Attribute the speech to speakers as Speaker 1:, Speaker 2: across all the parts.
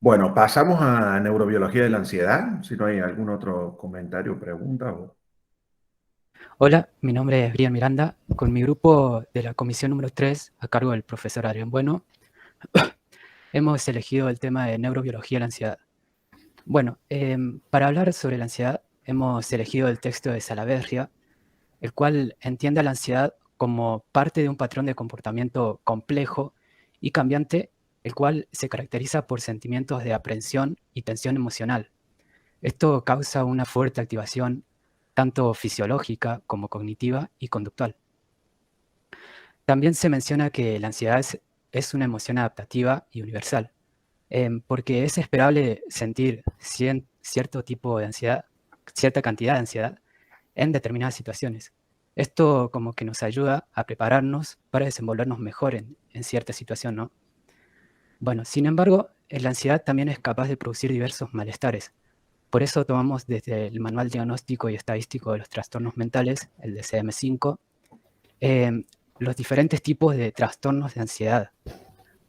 Speaker 1: Bueno, pasamos a neurobiología de la ansiedad. Si no hay algún otro comentario o pregunta.
Speaker 2: Hola, mi nombre es Brian Miranda. Con mi grupo de la comisión número 3, a cargo del profesor Adrián Bueno, hemos elegido el tema de neurobiología de la ansiedad. Bueno, para hablar sobre la ansiedad, hemos elegido el texto de Salaverria, el cual entiende a la ansiedad como parte de un patrón de comportamiento complejo y cambiante, el cual se caracteriza por sentimientos de aprensión y tensión emocional. Esto causa una fuerte activación tanto fisiológica como cognitiva y conductual. También se menciona que la ansiedad es una emoción adaptativa y universal, porque es esperable sentir cierto tipo de ansiedad, cierta cantidad de ansiedad en determinadas situaciones. Esto como que nos ayuda a prepararnos para desenvolvernos mejor en cierta situación, ¿no? Bueno, sin embargo, la ansiedad también es capaz de producir diversos malestares. Por eso tomamos desde el Manual Diagnóstico y Estadístico de los Trastornos Mentales, el DSM-5, eh, los diferentes tipos de trastornos de ansiedad.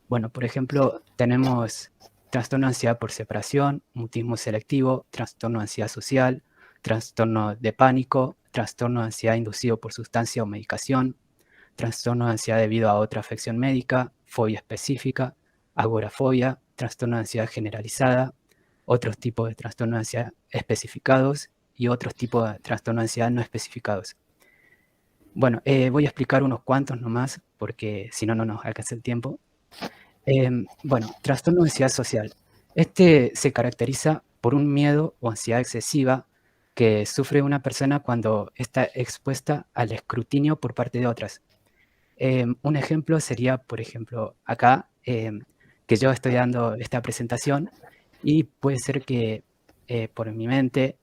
Speaker 2: Bueno, por ejemplo, tenemos trastorno de ansiedad por separación, mutismo selectivo, trastorno de ansiedad social, trastorno de pánico, trastorno de ansiedad inducido por sustancia o medicación, trastorno de ansiedad debido a otra afección médica, fobia específica, agorafobia, trastorno de ansiedad generalizada, otros tipos de trastorno de ansiedad especificados y otros tipos de trastorno de ansiedad no especificados. Bueno, voy a explicar unos cuantos nomás, porque si no, no nos alcanza el tiempo. Bueno, trastorno de ansiedad social. Este se caracteriza por un miedo o ansiedad excesiva que sufre una persona cuando está expuesta al escrutinio por parte de otras. Un ejemplo sería, por ejemplo, acá, que yo estoy dando esta presentación y puede ser que por mi mente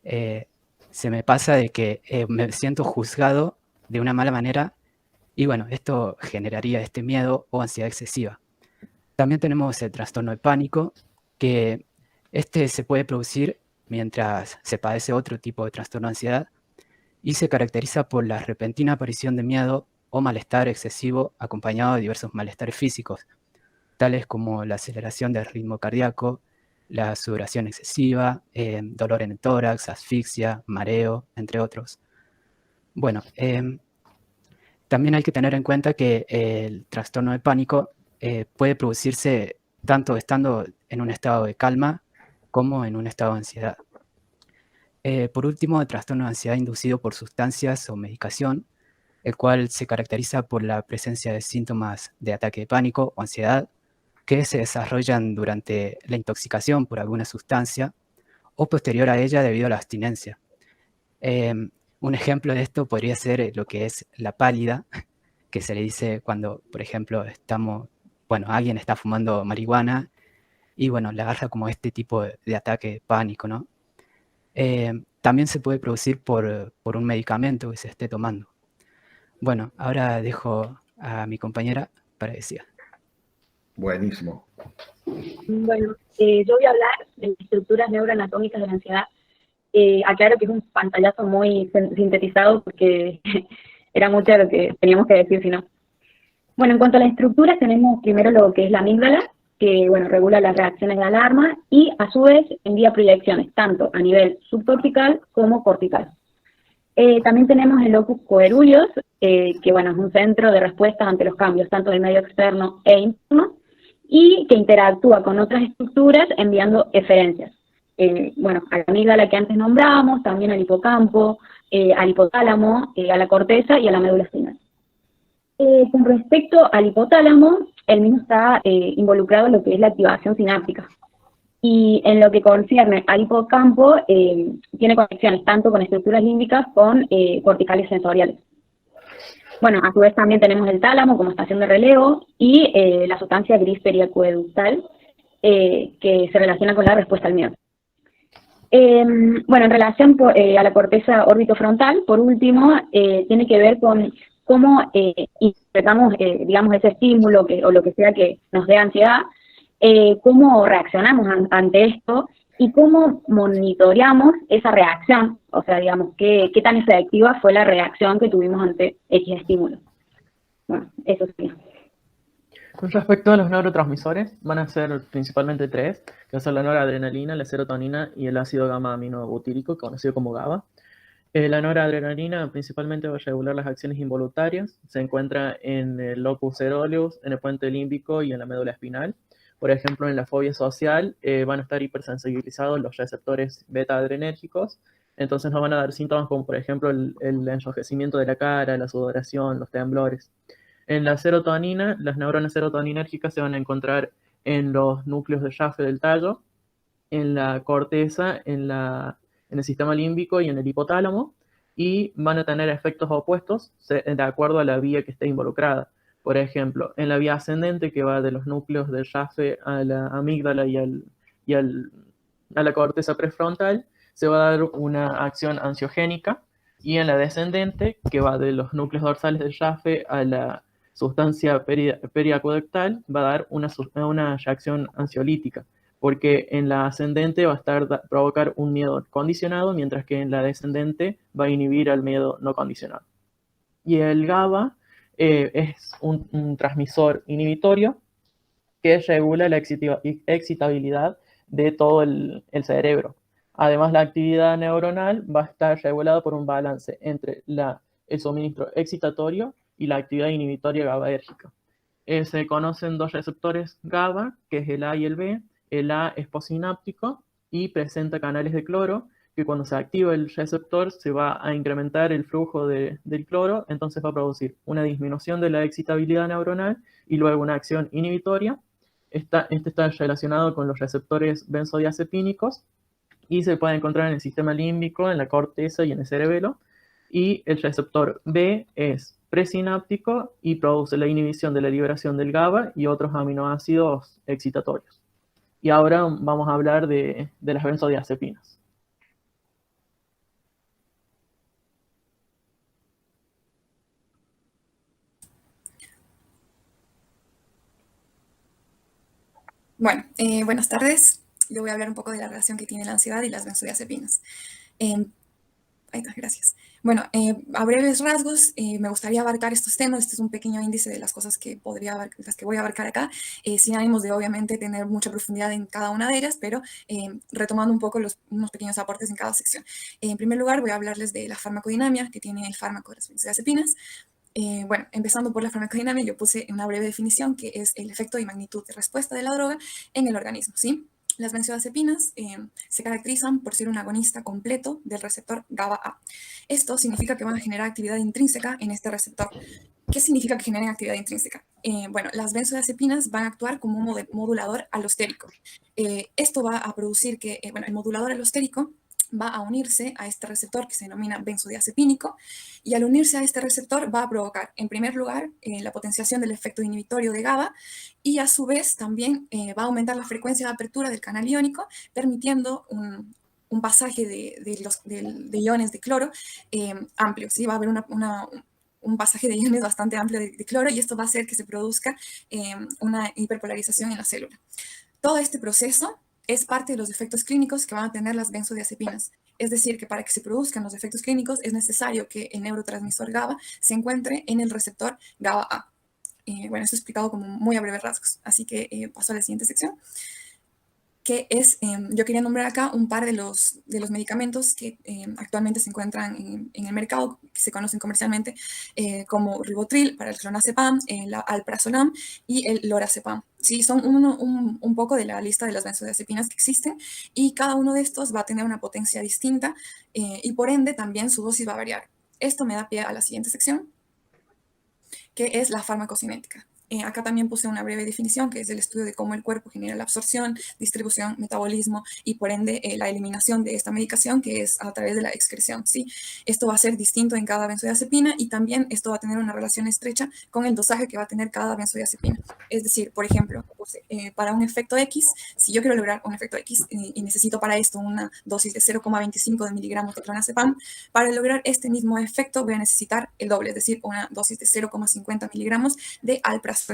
Speaker 2: eh, se me pasa de que me siento juzgado de una mala manera y bueno, esto generaría este miedo o ansiedad excesiva. También tenemos el trastorno de pánico, que este se puede producir mientras se padece otro tipo de trastorno de ansiedad y se caracteriza por la repentina aparición de miedo o malestar excesivo acompañado de diversos malestares físicos, tales como la aceleración del ritmo cardíaco, la sudoración excesiva, dolor en el tórax, asfixia, mareo, entre otros. Bueno, también hay que tener en cuenta que el trastorno de pánico puede producirse tanto estando en un estado de calma como en un estado de ansiedad. Por último, el trastorno de ansiedad inducido por sustancias o medicación, el cual se caracteriza por la presencia de síntomas de ataque de pánico o ansiedad que se desarrollan durante la intoxicación por alguna sustancia o posterior a ella debido a la abstinencia. Un ejemplo de esto podría ser lo que es la pálida, que se le dice cuando, por ejemplo, alguien está fumando marihuana y bueno, le agarra como este tipo de ataque de pánico, ¿no? También se puede producir por un medicamento que se esté tomando. Bueno, ahora dejo a mi compañera para que siga.
Speaker 1: Buenísimo.
Speaker 3: Bueno, yo voy a hablar de las estructuras neuroanatómicas de la ansiedad. Aclaro que es un pantallazo muy sintetizado porque era mucho de lo que teníamos que decir, si no. Bueno, en cuanto a las estructuras, tenemos primero lo que es la amígdala, que bueno, regula las reacciones de alarma y a su vez envía proyecciones, tanto a nivel subcortical como cortical. También tenemos el locus coeruleus, que bueno, es un centro de respuesta ante los cambios, tanto del medio externo e interno, y que interactúa con otras estructuras enviando eferencias. Bueno, a la amígdala que antes nombrábamos, también al hipocampo, al hipotálamo, a la corteza y a la médula espinal. Con respecto al hipotálamo, el mismo está involucrado en lo que es la activación sináptica. Y en lo que concierne al hipocampo, tiene conexiones tanto con estructuras límbicas con corticales sensoriales. Bueno, a su vez también tenemos el tálamo como estación de relevo y la sustancia gris periacueductal que se relaciona con la respuesta al miedo. Bueno, en relación a la corteza orbitofrontal, por último, tiene que ver con cómo interpretamos, digamos, ese estímulo o lo que sea que nos dé ansiedad, cómo reaccionamos ante esto y cómo monitoreamos esa reacción, o sea, digamos, qué tan efectiva fue la reacción que tuvimos ante X estímulo. Bueno, eso sí.
Speaker 4: Respecto a los neurotransmisores, van a ser principalmente tres, que son la noradrenalina, la serotonina y el ácido gamma aminobutírico, conocido como GABA. La noradrenalina principalmente va a regular las acciones involuntarias, se encuentra en el locus coeruleus, en el puente límbico y en la médula espinal. Por ejemplo, en la fobia social van a estar hipersensibilizados los receptores beta-adrenérgicos, entonces nos van a dar síntomas como por ejemplo el enrojecimiento de la cara, la sudoración, los temblores. En la serotonina, las neuronas serotoninérgicas se van a encontrar en los núcleos de Jaffe del tallo, en la corteza, en el sistema límbico y en el hipotálamo, y van a tener efectos opuestos de acuerdo a la vía que esté involucrada. Por ejemplo, en la vía ascendente, que va de los núcleos de Jaffe a la amígdala a la corteza prefrontal, se va a dar una acción ansiogénica, y en la descendente, que va de los núcleos dorsales del Jaffe a la sustancia periacuectal, va a dar una reacción ansiolítica, porque en la ascendente va a provocar un miedo condicionado, mientras que en la descendente va a inhibir al miedo no condicionado. Y el GABA es un transmisor inhibitorio que regula la excitabilidad de todo el cerebro. Además, la actividad neuronal va a estar regulada por un balance entre el suministro excitatorio y la actividad inhibitoria GABAérgica. Se conocen dos receptores GABA, que es el A y el B. El A es posináptico y presenta canales de cloro, que cuando se activa el receptor se va a incrementar el flujo del cloro, entonces va a producir una disminución de la excitabilidad neuronal y luego una acción inhibitoria. Este está relacionado con los receptores benzodiazepínicos y se puede encontrar en el sistema límbico, en la corteza y en el cerebelo. Y el receptor B es presináptico y produce la inhibición de la liberación del GABA y otros aminoácidos excitatorios. Y ahora vamos a hablar de las benzodiazepinas.
Speaker 5: Bueno, buenas tardes. Yo voy a hablar un poco de la relación que tiene la ansiedad y las benzodiazepinas. Ahí está, gracias. Bueno, a breves rasgos, me gustaría abarcar estos temas. Este es un pequeño índice de las cosas que las que voy a abarcar acá, sin ánimos de obviamente tener mucha profundidad en cada una de ellas, pero retomando un poco unos pequeños aportes en cada sección. En primer lugar, voy a hablarles de la farmacodinamia que tiene el fármaco de las benzodiazepinas. Bueno, empezando por la farmacodinamia, yo puse una breve definición que es el efecto y magnitud de respuesta de la droga en el organismo, ¿sí? Las benzodiazepinas se caracterizan por ser un agonista completo del receptor GABA-A. Esto significa que van a generar actividad intrínseca en este receptor. ¿Qué significa que generen actividad intrínseca? Bueno, las benzodiazepinas van a actuar como un modulador alostérico. Esto va a producir que, bueno, el modulador alostérico va a unirse a este receptor que se denomina benzodiazepínico, y al unirse a este receptor va a provocar, en primer lugar, la potenciación del efecto inhibitorio de GABA, y a su vez también va a aumentar la frecuencia de apertura del canal iónico, permitiendo un pasaje de iones de cloro amplio, ¿sí? Va a haber un pasaje de iones bastante amplio de cloro, y esto va a hacer que se produzca una hiperpolarización en la célula. Todo este proceso es parte de los efectos clínicos que van a tener las benzodiazepinas. Es decir, que para que se produzcan los efectos clínicos es necesario que el neurotransmisor GABA se encuentre en el receptor GABA-A. Bueno, esto explicado como muy a breves rasgos. Así que paso a la siguiente sección, que es, yo quería nombrar acá un par de los medicamentos que actualmente se encuentran en el mercado, que se conocen comercialmente como Rivotril para el clonazepam, la alprazolam y el lorazepam. Sí, son un poco de la lista de las benzodiazepinas que existen, y cada uno de estos va a tener una potencia distinta y por ende también su dosis va a variar. Esto me da pie a la siguiente sección, que es la farmacocinética. Acá también puse una breve definición, que es el estudio de cómo el cuerpo genera la absorción, distribución, metabolismo y por ende la eliminación de esta medicación, que es a través de la excreción, ¿sí? Esto va a ser distinto en cada benzodiazepina, y también esto va a tener una relación estrecha con el dosaje que va a tener cada benzodiazepina. Es decir, por ejemplo, para un efecto X, si yo quiero lograr un efecto X y necesito para esto una dosis de 0,25 de miligramos de clonazepam, para lograr este mismo efecto voy a necesitar el doble, es decir, una dosis de 0,50 miligramos de alprazolam.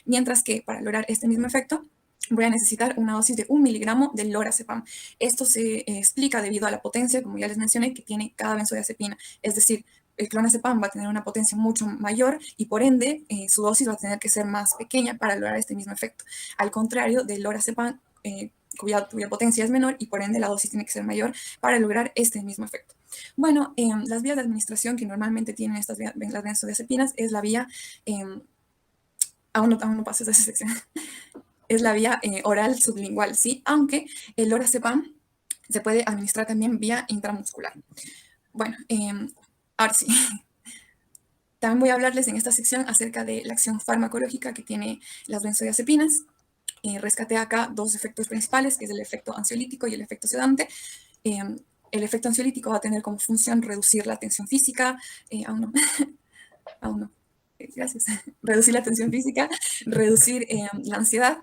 Speaker 5: Mientras que para lograr este mismo efecto voy a necesitar una dosis de 1 miligramo de lorazepam. Esto se explica debido a la potencia, como ya les mencioné, que tiene cada benzodiazepina. Es decir, el clonazepam va a tener una potencia mucho mayor y por ende su dosis va a tener que ser más pequeña para lograr este mismo efecto. Al contrario del lorazepam, cuya potencia es menor y por ende la dosis tiene que ser mayor para lograr este mismo efecto. Bueno, las vías de administración que normalmente tienen las benzodiazepinas es la vía, aún no pases de esa sección, es la vía oral sublingual, ¿sí? Aunque el lorazepam se puede administrar también vía intramuscular. Bueno, ahora sí. También voy a hablarles en esta sección acerca de la acción farmacológica que tiene las benzodiazepinas. Rescaté acá dos efectos principales, que es el efecto ansiolítico y el efecto sedante. El efecto ansiolítico va a tener como función reducir la tensión física, aún no, aún no, gracias, reducir la tensión física, reducir la ansiedad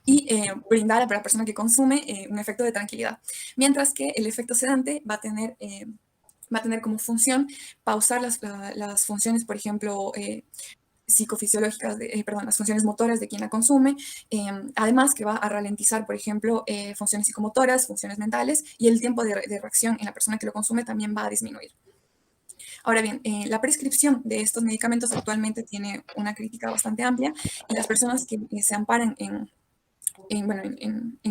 Speaker 5: y brindar a la persona que consume un efecto de tranquilidad. Mientras que el efecto sedante va a tener como función pausar las funciones, por ejemplo, psicofisiológicas, las funciones motoras de quien la consume, además que va a ralentizar, por ejemplo, funciones psicomotoras, funciones mentales, y el tiempo de reacción en la persona que lo consume también va a disminuir. Ahora bien, la prescripción de estos medicamentos actualmente tiene una crítica bastante amplia y las personas que se amparan en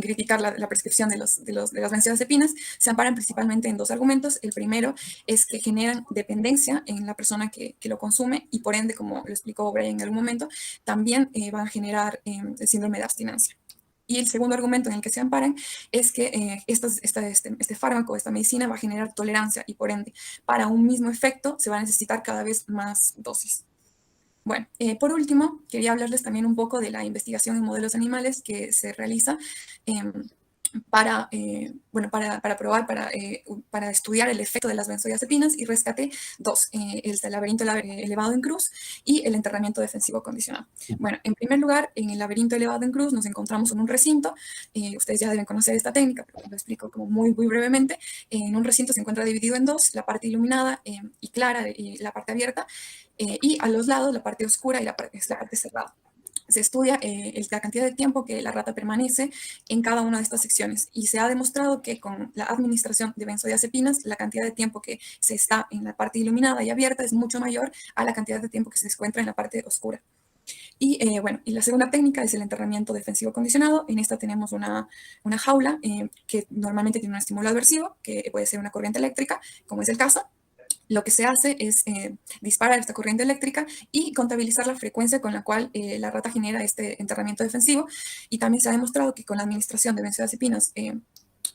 Speaker 5: criticar la prescripción de las benzodiazepinas, se amparan principalmente en dos argumentos. El primero es que generan dependencia en la persona que lo consume y por ende, como lo explicó Brian en algún momento, también van a generar el síndrome de abstinencia. Y el segundo argumento en el que se amparan es que este fármaco, esta medicina, va a generar tolerancia y por ende, para un mismo efecto, se va a necesitar cada vez más dosis. Bueno, por último, quería hablarles también un poco de la investigación en modelos animales que se realiza para probar, para estudiar el efecto de las benzodiazepinas y rescaté dos, el laberinto elevado en cruz y el enterramiento defensivo condicionado. Bueno, en primer lugar, en el laberinto elevado en cruz nos encontramos en un recinto, ustedes ya deben conocer esta técnica, pero lo explico como muy brevemente. En un recinto se encuentra dividido en dos, la parte iluminada y clara y la parte abierta, y a los lados la parte oscura y la parte cerrada. Se estudia la cantidad de tiempo que la rata permanece en cada una de estas secciones y se ha demostrado que con la administración de benzodiazepinas la cantidad de tiempo que se está en la parte iluminada y abierta es mucho mayor a la cantidad de tiempo que se encuentra en la parte oscura. Y la segunda técnica es el enterramiento defensivo condicionado. En esta tenemos una jaula que normalmente tiene un estímulo aversivo, que puede ser una corriente eléctrica, como es el caso. Lo que se hace es disparar esta corriente eléctrica y contabilizar la frecuencia con la cual la rata genera este enterramiento defensivo. Y también se ha demostrado que con la administración de benzodiazepinas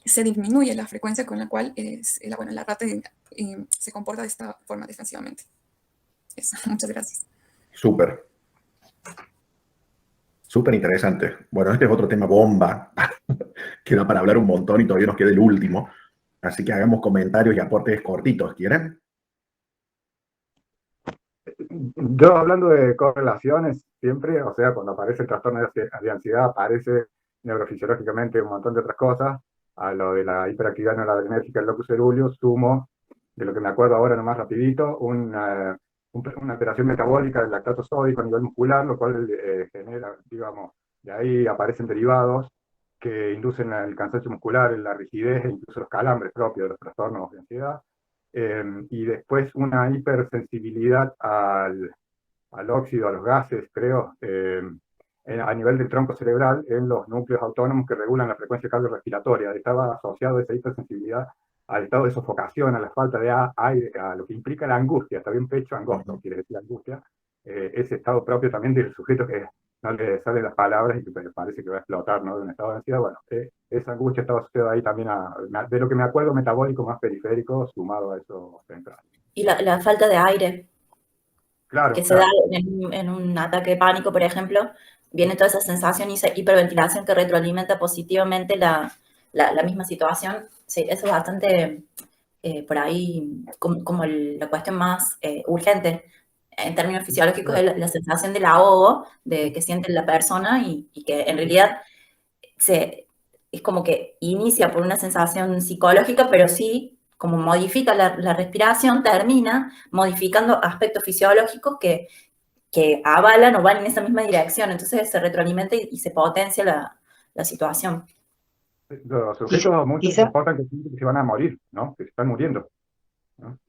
Speaker 5: se disminuye la frecuencia con la cual la rata se comporta de esta forma defensivamente. Eso, muchas gracias.
Speaker 1: Súper. Súper interesante. Bueno, este es otro tema bomba, que da para hablar un montón y todavía nos queda el último. Así que hagamos comentarios y aportes cortitos, ¿quieren?
Speaker 6: Yo hablando de correlaciones, siempre, o sea, cuando aparece el trastorno de ansiedad, aparece neurofisiológicamente un montón de otras cosas. A lo de la hiperactividad noradrenérgica del locus ceruleus, sumo, de lo que me acuerdo ahora nomás rapidito, una alteración metabólica del lactato sódico a nivel muscular, lo cual genera, digamos, de ahí aparecen derivados que inducen el cansancio muscular, la rigidez e incluso los calambres propios de los trastornos de ansiedad. Y después una hipersensibilidad al óxido, a los gases, creo, a nivel del tronco cerebral, en los núcleos autónomos que regulan la frecuencia cardiorrespiratoria. Estaba asociado esa hipersensibilidad al estado de sofocación, a la falta de aire, a lo que implica la angustia. Está bien pecho, angosto, quiere decir angustia. Ese estado propio también del sujeto que no le salen las palabras y que parece que va a explotar, ¿no? De un estado de ansiedad. Bueno, esa angustia estaba asociada ahí también de lo que me acuerdo, metabólico más periférico, sumado a eso central.
Speaker 7: Y la falta de aire,
Speaker 6: claro,
Speaker 7: que se da en un ataque de pánico, por ejemplo, viene toda esa sensación y esa hiperventilación que retroalimenta positivamente la misma situación. Sí, eso es bastante por ahí como la cuestión más urgente en términos fisiológicos, es la sensación del ahogo que siente la persona y que en realidad es como que inicia por una sensación psicológica, pero sí, como modifica la respiración, termina modificando aspectos fisiológicos que avalan o van en esa misma dirección. Entonces se retroalimenta y se potencia la situación.
Speaker 6: Los sujetos muchos se comportan que se van a morir, ¿no? Que se están muriendo, ¿no?